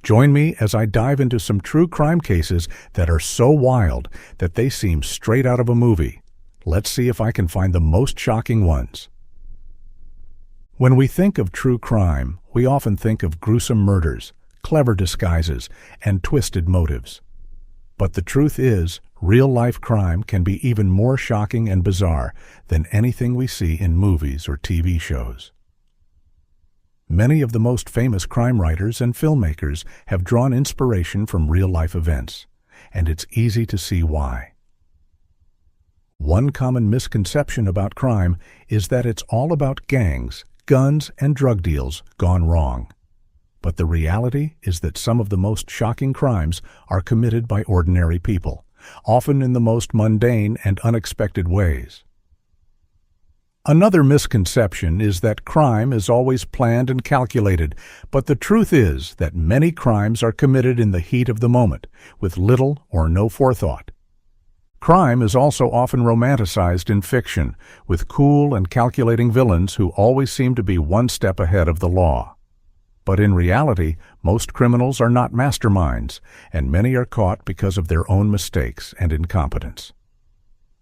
Join me as I dive into some true crime cases that are so wild that they seem straight out of a movie. Let's see if I can find the most shocking ones. When we think of true crime, we often think of gruesome murders, clever disguises, and twisted motives. But the truth is, real-life crime can be even more shocking and bizarre than anything we see in movies or TV shows. Many of the most famous crime writers and filmmakers have drawn inspiration from real-life events, and it's easy to see why. One common misconception about crime is that it's all about gangs, guns, and drug deals gone wrong. But the reality is that some of the most shocking crimes are committed by ordinary people, often in the most mundane and unexpected ways. Another misconception is that crime is always planned and calculated, but the truth is that many crimes are committed in the heat of the moment, with little or no forethought. Crime is also often romanticized in fiction, with cool and calculating villains who always seem to be one step ahead of the law. But in reality, most criminals are not masterminds, and many are caught because of their own mistakes and incompetence.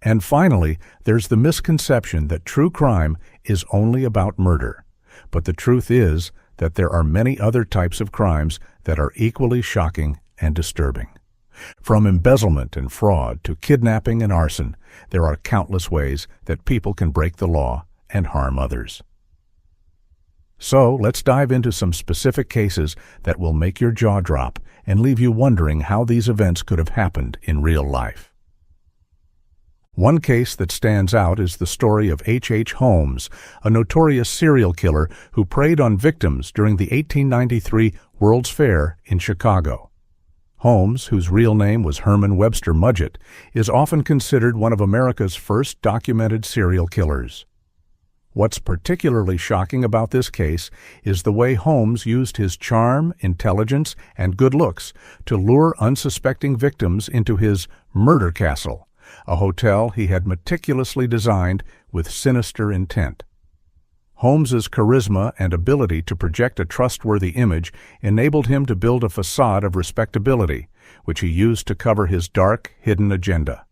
And finally, there's the misconception that true crime is only about murder. But the truth is that there are many other types of crimes that are equally shocking and disturbing. From embezzlement and fraud to kidnapping and arson, there are countless ways that people can break the law and harm others. So, let's dive into some specific cases that will make your jaw drop and leave you wondering how these events could have happened in real life. One case that stands out is the story of H.H. Holmes, a notorious serial killer who preyed on victims during the 1893 World's Fair in Chicago. Holmes, whose real name was Herman Webster Mudgett, is often considered one of America's first documented serial killers. What's particularly shocking about this case is the way Holmes used his charm, intelligence, and good looks to lure unsuspecting victims into his murder castle, a hotel he had meticulously designed with sinister intent. Holmes's charisma and ability to project a trustworthy image enabled him to build a facade of respectability, which he used to cover his dark, hidden agenda.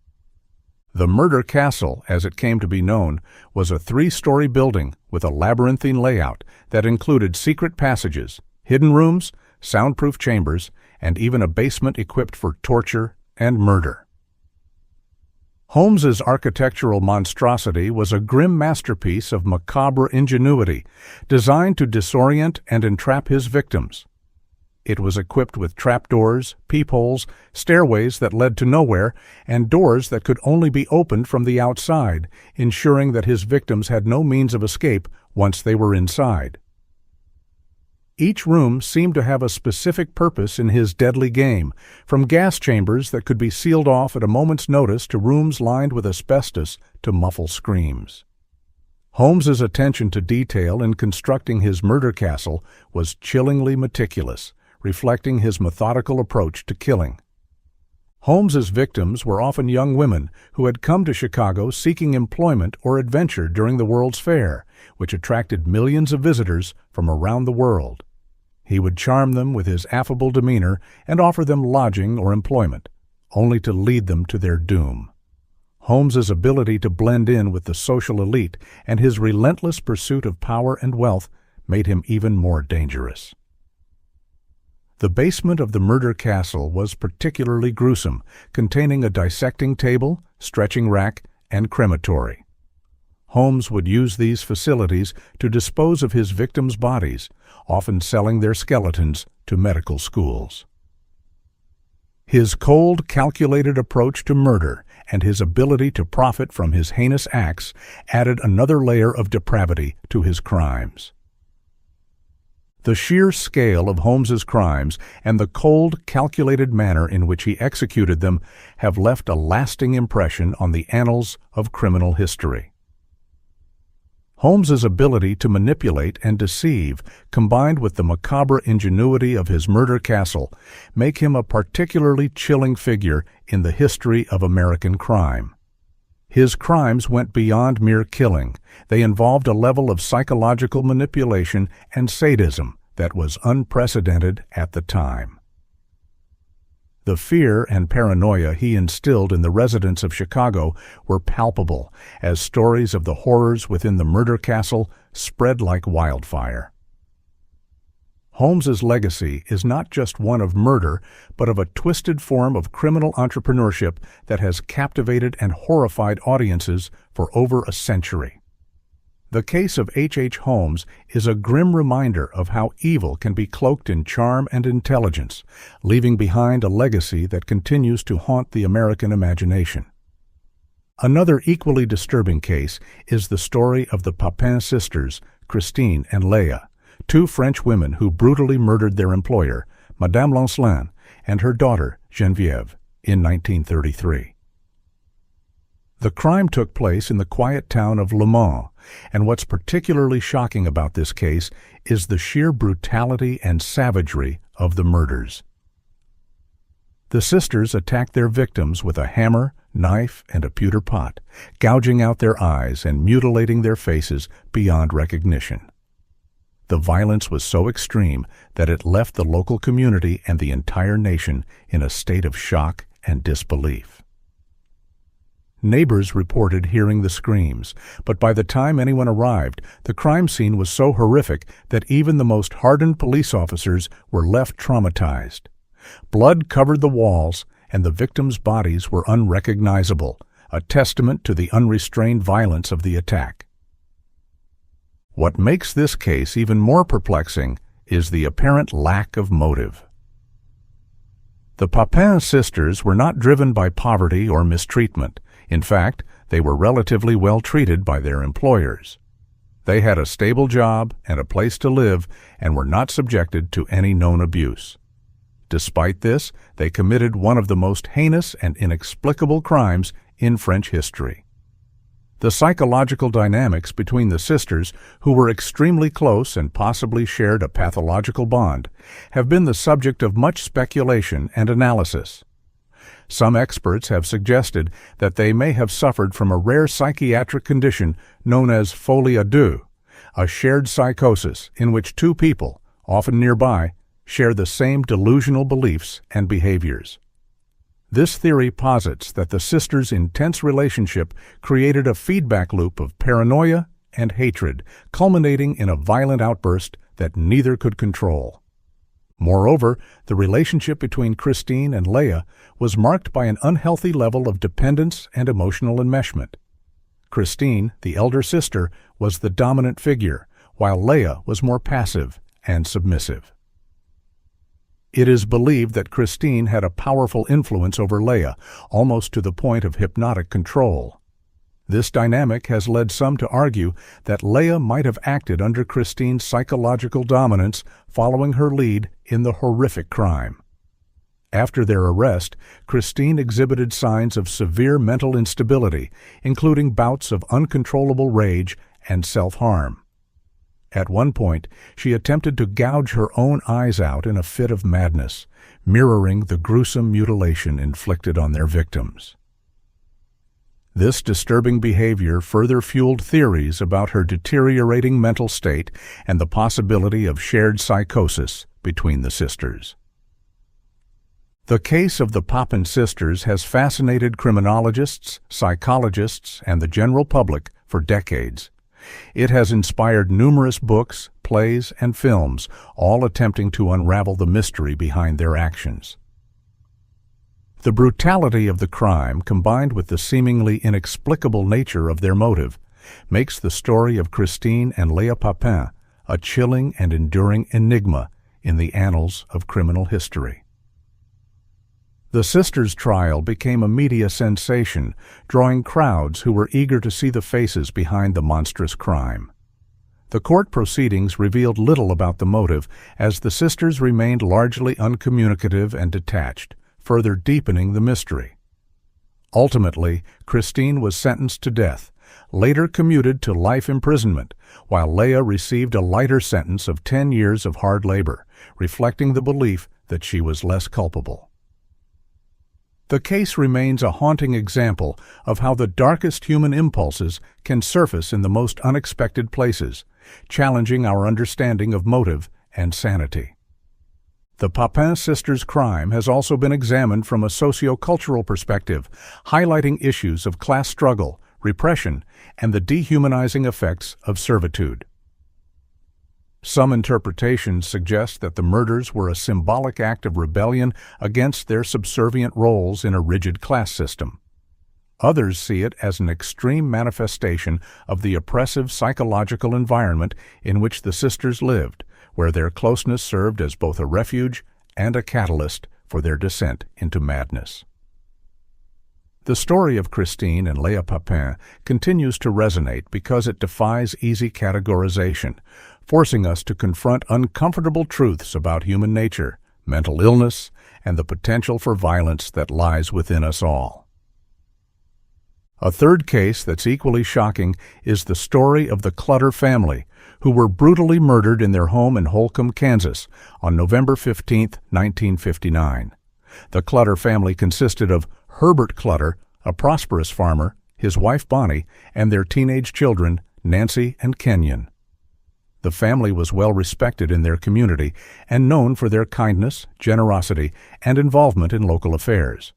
The Murder Castle, as it came to be known, was a 3-story building with a labyrinthine layout that included secret passages, hidden rooms, soundproof chambers, and even a basement equipped for torture and murder. Holmes's architectural monstrosity was a grim masterpiece of macabre ingenuity, designed to disorient and entrap his victims. It was equipped with trapdoors, peepholes, stairways that led to nowhere, and doors that could only be opened from the outside, ensuring that his victims had no means of escape once they were inside. Each room seemed to have a specific purpose in his deadly game, from gas chambers that could be sealed off at a moment's notice to rooms lined with asbestos to muffle screams. Holmes's attention to detail in constructing his murder castle was chillingly meticulous, reflecting his methodical approach to killing. Holmes's victims were often young women who had come to Chicago seeking employment or adventure during the World's Fair, which attracted millions of visitors from around the world. He would charm them with his affable demeanor and offer them lodging or employment, only to lead them to their doom. Holmes's ability to blend in with the social elite and his relentless pursuit of power and wealth made him even more dangerous. The basement of the murder castle was particularly gruesome, containing a dissecting table, stretching rack, and crematory. Holmes would use these facilities to dispose of his victims' bodies, often selling their skeletons to medical schools. His cold, calculated approach to murder and his ability to profit from his heinous acts added another layer of depravity to his crimes. The sheer scale of Holmes's crimes and the cold, calculated manner in which he executed them have left a lasting impression on the annals of criminal history. Holmes's ability to manipulate and deceive, combined with the macabre ingenuity of his murder castle, make him a particularly chilling figure in the history of American crime. His crimes went beyond mere killing. They involved a level of psychological manipulation and sadism that was unprecedented at the time. The fear and paranoia he instilled in the residents of Chicago were palpable as stories of the horrors within the murder castle spread like wildfire. Holmes's legacy is not just one of murder, but of a twisted form of criminal entrepreneurship that has captivated and horrified audiences for over a century. The case of H. Holmes is a grim reminder of how evil can be cloaked in charm and intelligence, leaving behind a legacy that continues to haunt the American imagination. Another equally disturbing case is the story of the Papin sisters, Christine and Leah, two French women who brutally murdered their employer, Madame Lancelin, and her daughter, Geneviève, in 1933. The crime took place in the quiet town of Le Mans, and what's particularly shocking about this case is the sheer brutality and savagery of the murders. The sisters attacked their victims with a hammer, knife, and a pewter pot, gouging out their eyes and mutilating their faces beyond recognition. The violence was so extreme that it left the local community and the entire nation in a state of shock and disbelief. Neighbors reported hearing the screams, but by the time anyone arrived, the crime scene was so horrific that even the most hardened police officers were left traumatized. Blood covered the walls, and the victims' bodies were unrecognizable, a testament to the unrestrained violence of the attack. What makes this case even more perplexing is the apparent lack of motive. The Papin sisters were not driven by poverty or mistreatment. In fact, they were relatively well treated by their employers. They had a stable job and a place to live and were not subjected to any known abuse. Despite this, they committed one of the most heinous and inexplicable crimes in French history. The psychological dynamics between the sisters, who were extremely close and possibly shared a pathological bond, have been the subject of much speculation and analysis. Some experts have suggested that they may have suffered from a rare psychiatric condition known as folie à deux, a shared psychosis in which two people, often nearby, share the same delusional beliefs and behaviors. This theory posits that the sisters' intense relationship created a feedback loop of paranoia and hatred, culminating in a violent outburst that neither could control. Moreover, the relationship between Christine and Leah was marked by an unhealthy level of dependence and emotional enmeshment. Christine, the elder sister, was the dominant figure, while Leah was more passive and submissive. It is believed that Christine had a powerful influence over Leah, almost to the point of hypnotic control. This dynamic has led some to argue that Leah might have acted under Christine's psychological dominance following her lead in the horrific crime. After their arrest, Christine exhibited signs of severe mental instability, including bouts of uncontrollable rage and self-harm. At one point, she attempted to gouge her own eyes out in a fit of madness, mirroring the gruesome mutilation inflicted on their victims. This disturbing behavior further fueled theories about her deteriorating mental state and the possibility of shared psychosis between the sisters. The case of the Papin sisters has fascinated criminologists, psychologists, and the general public for decades. It has inspired numerous books, plays, and films, all attempting to unravel the mystery behind their actions. The brutality of the crime, combined with the seemingly inexplicable nature of their motive, makes the story of Christine and Leah Papin a chilling and enduring enigma in the annals of criminal history. The sisters' trial became a media sensation, drawing crowds who were eager to see the faces behind the monstrous crime. The court proceedings revealed little about the motive, as the sisters remained largely uncommunicative and detached, further deepening the mystery. Ultimately, Christine was sentenced to death, later commuted to life imprisonment, while Leah received a lighter sentence of 10 years of hard labor, reflecting the belief that she was less culpable. The case remains a haunting example of how the darkest human impulses can surface in the most unexpected places, challenging our understanding of motive and sanity. The Papin sisters' crime has also been examined from a socio-cultural perspective, highlighting issues of class struggle, repression, and the dehumanizing effects of servitude. Some interpretations suggest that the murders were a symbolic act of rebellion against their subservient roles in a rigid class system. Others see it as an extreme manifestation of the oppressive psychological environment in which the sisters lived, where their closeness served as both a refuge and a catalyst for their descent into madness. The story of Christine and Léa Papin continues to resonate because it defies easy categorization, forcing us to confront uncomfortable truths about human nature, mental illness, and the potential for violence that lies within us all. A third case that's equally shocking is the story of the Clutter family, who were brutally murdered in their home in Holcomb, Kansas, on November 15, 1959. The Clutter family consisted of Herbert Clutter, a prosperous farmer, his wife Bonnie, and their teenage children, Nancy and Kenyon. The family was well respected in their community and known for their kindness, generosity, and involvement in local affairs.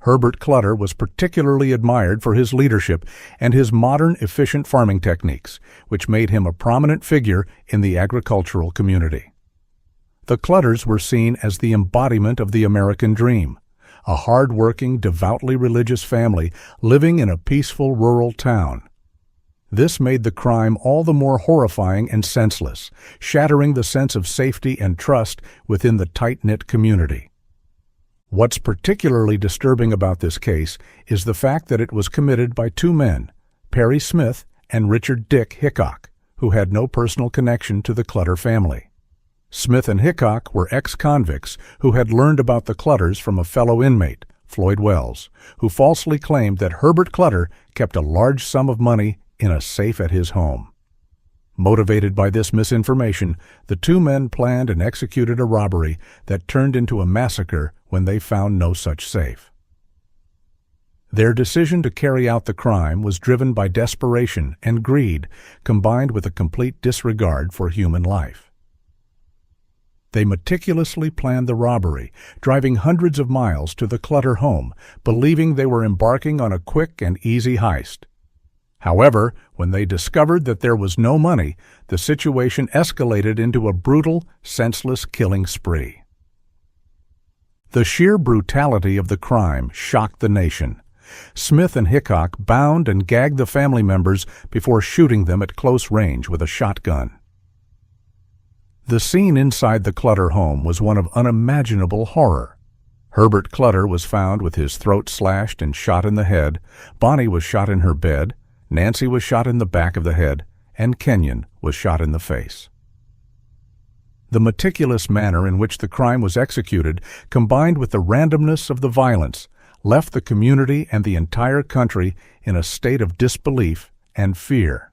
Herbert Clutter was particularly admired for his leadership and his modern, efficient farming techniques, which made him a prominent figure in the agricultural community. The Clutters were seen as the embodiment of the American dream, a hard-working, devoutly religious family living in a peaceful rural town. This made the crime all the more horrifying and senseless, shattering the sense of safety and trust within the tight-knit community. What's particularly disturbing about this case is the fact that it was committed by two men, Perry Smith and Richard Dick Hickok, who had no personal connection to the Clutter family. Smith and Hickok were ex-convicts who had learned about the Clutters from a fellow inmate, Floyd Wells, who falsely claimed that Herbert Clutter kept a large sum of money in a safe at his home. Motivated by this misinformation, the two men planned and executed a robbery that turned into a massacre when they found no such safe. Their decision to carry out the crime was driven by desperation and greed, combined with a complete disregard for human life. They meticulously planned the robbery, driving hundreds of miles to the Clutter home, believing they were embarking on a quick and easy heist. However, when they discovered that there was no money, the situation escalated into a brutal, senseless killing spree. The sheer brutality of the crime shocked the nation. Smith and Hickok bound and gagged the family members before shooting them at close range with a shotgun. The scene inside the Clutter home was one of unimaginable horror. Herbert Clutter was found with his throat slashed and shot in the head, Bonnie was shot in her bed, Nancy was shot in the back of the head, and Kenyon was shot in the face. The meticulous manner in which the crime was executed, combined with the randomness of the violence, left the community and the entire country in a state of disbelief and fear.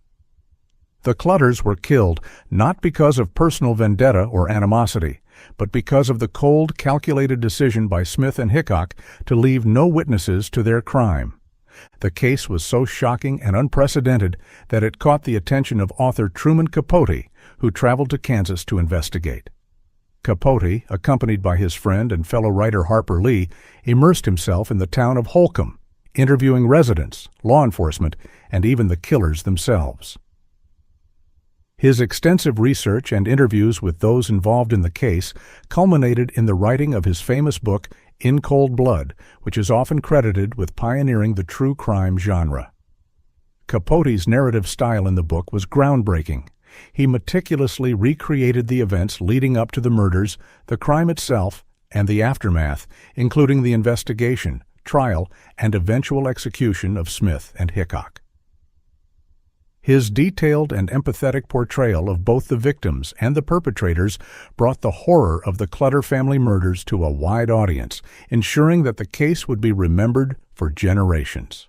The Clutters were killed not because of personal vendetta or animosity, but because of the cold, calculated decision by Smith and Hickok to leave no witnesses to their crime. The case was so shocking and unprecedented that it caught the attention of author Truman Capote, who traveled to Kansas to investigate. Capote, accompanied by his friend and fellow writer Harper Lee, immersed himself in the town of Holcomb, interviewing residents, law enforcement, and even the killers themselves. His extensive research and interviews with those involved in the case culminated in the writing of his famous book, In Cold Blood, which is often credited with pioneering the true crime genre. Capote's narrative style in the book was groundbreaking. He meticulously recreated the events leading up to the murders, the crime itself, and the aftermath, including the investigation, trial, and eventual execution of Smith and Hickok. His detailed and empathetic portrayal of both the victims and the perpetrators brought the horror of the Clutter family murders to a wide audience, ensuring that the case would be remembered for generations.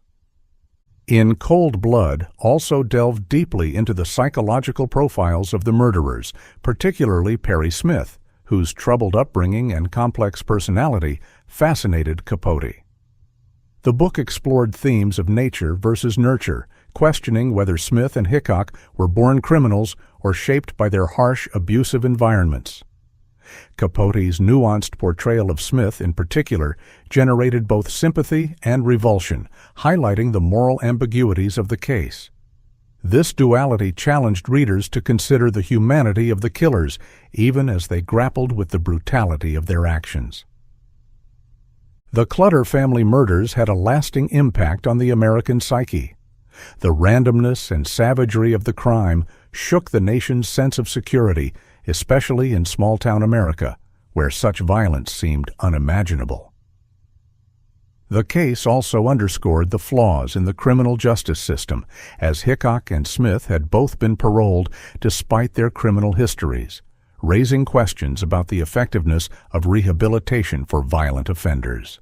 In Cold Blood also delved deeply into the psychological profiles of the murderers, particularly Perry Smith, whose troubled upbringing and complex personality fascinated Capote. The book explored themes of nature versus nurture, questioning whether Smith and Hickok were born criminals or shaped by their harsh, abusive environments. Capote's nuanced portrayal of Smith, in particular, generated both sympathy and revulsion, highlighting the moral ambiguities of the case. This duality challenged readers to consider the humanity of the killers, even as they grappled with the brutality of their actions. The Clutter family murders had a lasting impact on the American psyche. The randomness and savagery of the crime shook the nation's sense of security, especially in small-town America, where such violence seemed unimaginable. The case also underscored the flaws in the criminal justice system, as Hickok and Smith had both been paroled despite their criminal histories, raising questions about the effectiveness of rehabilitation for violent offenders.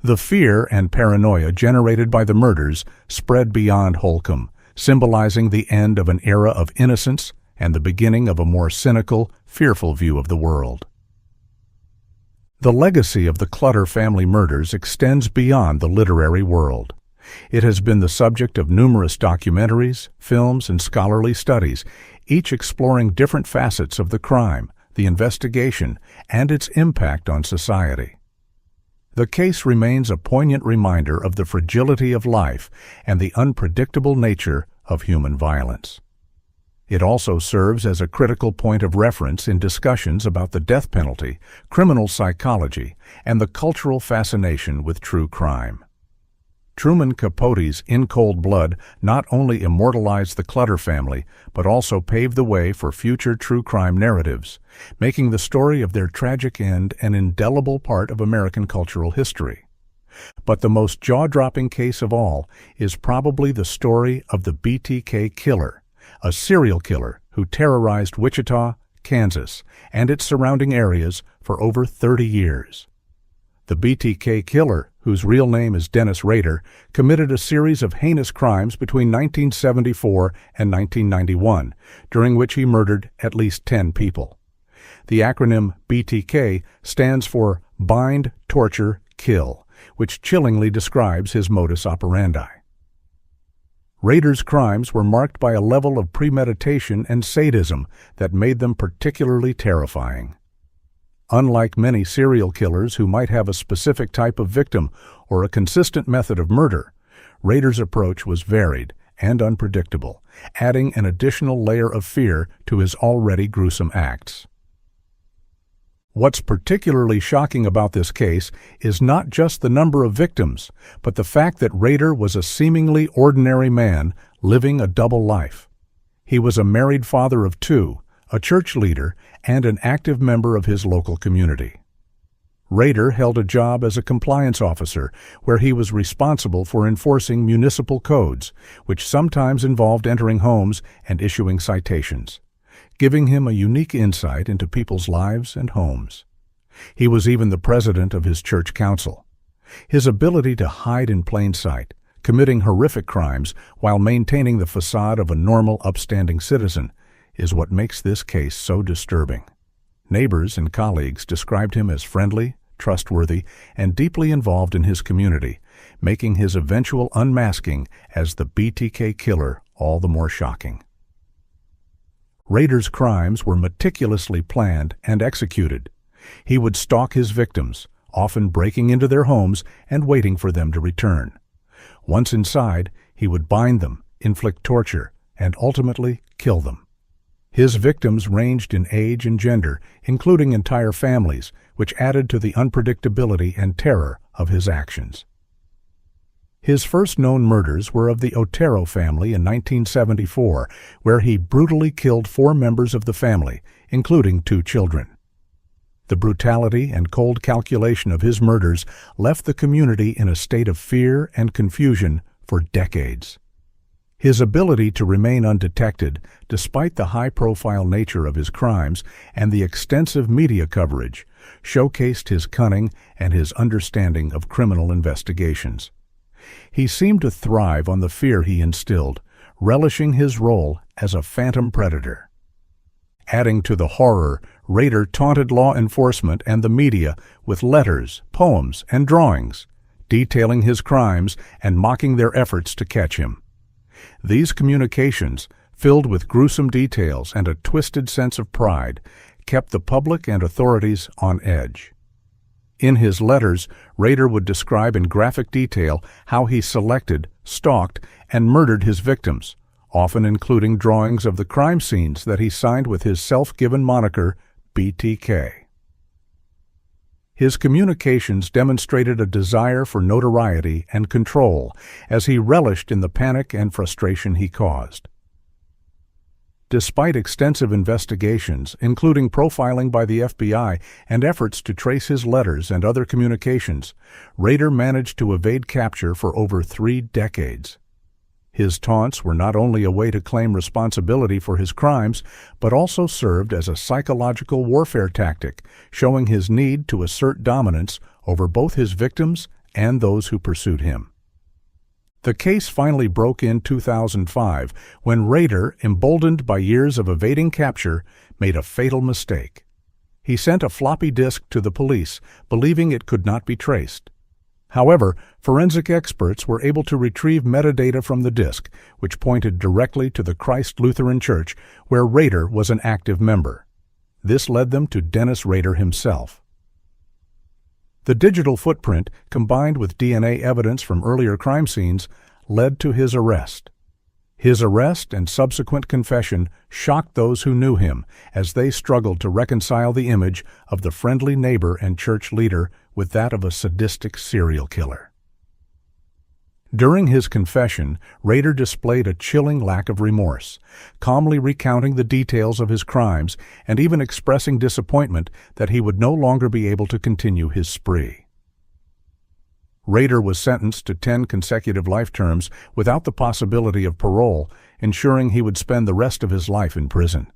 The fear and paranoia generated by the murders spread beyond Holcomb, symbolizing the end of an era of innocence and the beginning of a more cynical, fearful view of the world. The legacy of the Clutter family murders extends beyond the literary world. It has been the subject of numerous documentaries, films, and scholarly studies, each exploring different facets of the crime, the investigation, and its impact on society. The case remains a poignant reminder of the fragility of life and the unpredictable nature of human violence. It also serves as a critical point of reference in discussions about the death penalty, criminal psychology, and the cultural fascination with true crime. Truman Capote's In Cold Blood not only immortalized the Clutter family, but also paved the way for future true crime narratives, making the story of their tragic end an indelible part of American cultural history. But the most jaw-dropping case of all is probably the story of the BTK Killer, a serial killer who terrorized Wichita, Kansas, and its surrounding areas for over 30 years. The BTK Killer, whose real name is Dennis Rader, committed a series of heinous crimes between 1974 and 1991, during which he murdered at least 10 people. The acronym BTK stands for Bind, Torture, Kill, which chillingly describes his modus operandi. Rader's crimes were marked by a level of premeditation and sadism that made them particularly terrifying. Unlike many serial killers who might have a specific type of victim or a consistent method of murder, Rader's approach was varied and unpredictable, adding an additional layer of fear to his already gruesome acts. What's particularly shocking about this case is not just the number of victims, but the fact that Rader was a seemingly ordinary man living a double life. He was a married father of 2, a church leader, and an active member of his local community. Rader held a job as a compliance officer where he was responsible for enforcing municipal codes, which sometimes involved entering homes and issuing citations, giving him a unique insight into people's lives and homes. He was even the president of his church council. His ability to hide in plain sight, committing horrific crimes while maintaining the facade of a normal, upstanding citizen, is what makes this case so disturbing. Neighbors and colleagues described him as friendly, trustworthy, and deeply involved in his community, making his eventual unmasking as the BTK Killer all the more shocking. Rader's crimes were meticulously planned and executed. He would stalk his victims, often breaking into their homes and waiting for them to return. Once inside, he would bind them, inflict torture, and ultimately kill them. His victims ranged in age and gender, including entire families, which added to the unpredictability and terror of his actions. His first known murders were of the Otero family in 1974, where he brutally killed 4 members of the family, including 2 children. The brutality and cold calculation of his murders left the community in a state of fear and confusion for decades. His ability to remain undetected, despite the high-profile nature of his crimes and the extensive media coverage, showcased his cunning and his understanding of criminal investigations. He seemed to thrive on the fear he instilled, relishing his role as a phantom predator. Adding to the horror, Rader taunted law enforcement and the media with letters, poems, and drawings, detailing his crimes and mocking their efforts to catch him. These communications, filled with gruesome details and a twisted sense of pride, kept the public and authorities on edge. In his letters, Rader would describe in graphic detail how he selected, stalked, and murdered his victims, often including drawings of the crime scenes that he signed with his self-given moniker, BTK. His communications demonstrated a desire for notoriety and control as he relished in the panic and frustration he caused. Despite extensive investigations, including profiling by the FBI and efforts to trace his letters and other communications, Rader managed to evade capture for over 3 decades. His taunts were not only a way to claim responsibility for his crimes, but also served as a psychological warfare tactic, showing his need to assert dominance over both his victims and those who pursued him. The case finally broke in 2005 when Rader, emboldened by years of evading capture, made a fatal mistake. He sent a floppy disk to the police, believing it could not be traced. However, forensic experts were able to retrieve metadata from the disk, which pointed directly to the Christ Lutheran Church, where Rader was an active member. This led them to Dennis Rader himself. The digital footprint, combined with DNA evidence from earlier crime scenes, led to his arrest. His arrest and subsequent confession shocked those who knew him as they struggled to reconcile the image of the friendly neighbor and church leader with that of a sadistic serial killer. During his confession, Rader displayed a chilling lack of remorse, calmly recounting the details of his crimes and even expressing disappointment that he would no longer be able to continue his spree. Rader was sentenced to 10 consecutive life terms without the possibility of parole, ensuring he would spend the rest of his life in prison.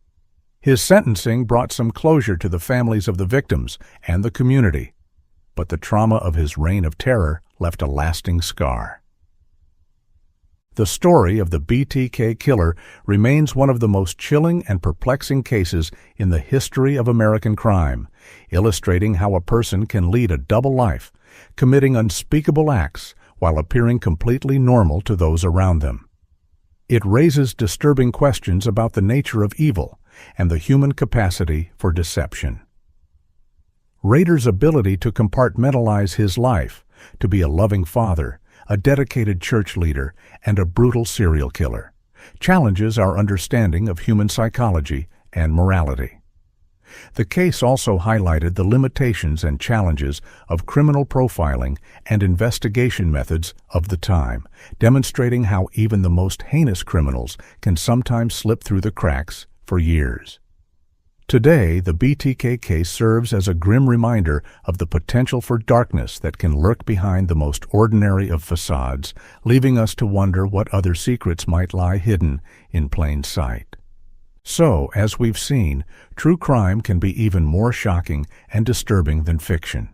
His sentencing brought some closure to the families of the victims and the community, but the trauma of his reign of terror left a lasting scar. The story of the BTK killer remains one of the most chilling and perplexing cases in the history of American crime, illustrating how a person can lead a double life, committing unspeakable acts while appearing completely normal to those around them. It raises disturbing questions about the nature of evil and the human capacity for deception. Rader's ability to compartmentalize his life, to be a loving father, a dedicated church leader, and a brutal serial killer, challenges our understanding of human psychology and morality. The case also highlighted the limitations and challenges of criminal profiling and investigation methods of the time, demonstrating how even the most heinous criminals can sometimes slip through the cracks for years. Today, the BTK case serves as a grim reminder of the potential for darkness that can lurk behind the most ordinary of facades, leaving us to wonder what other secrets might lie hidden in plain sight. So, as we've seen, true crime can be even more shocking and disturbing than fiction.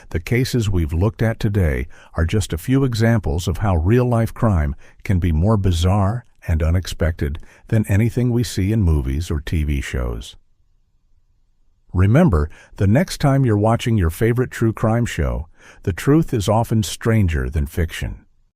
The cases we've looked at today are just a few examples of how real-life crime can be more bizarre and unexpected than anything we see in movies or TV shows. Remember, the next time you're watching your favorite true crime show, the truth is often stranger than fiction.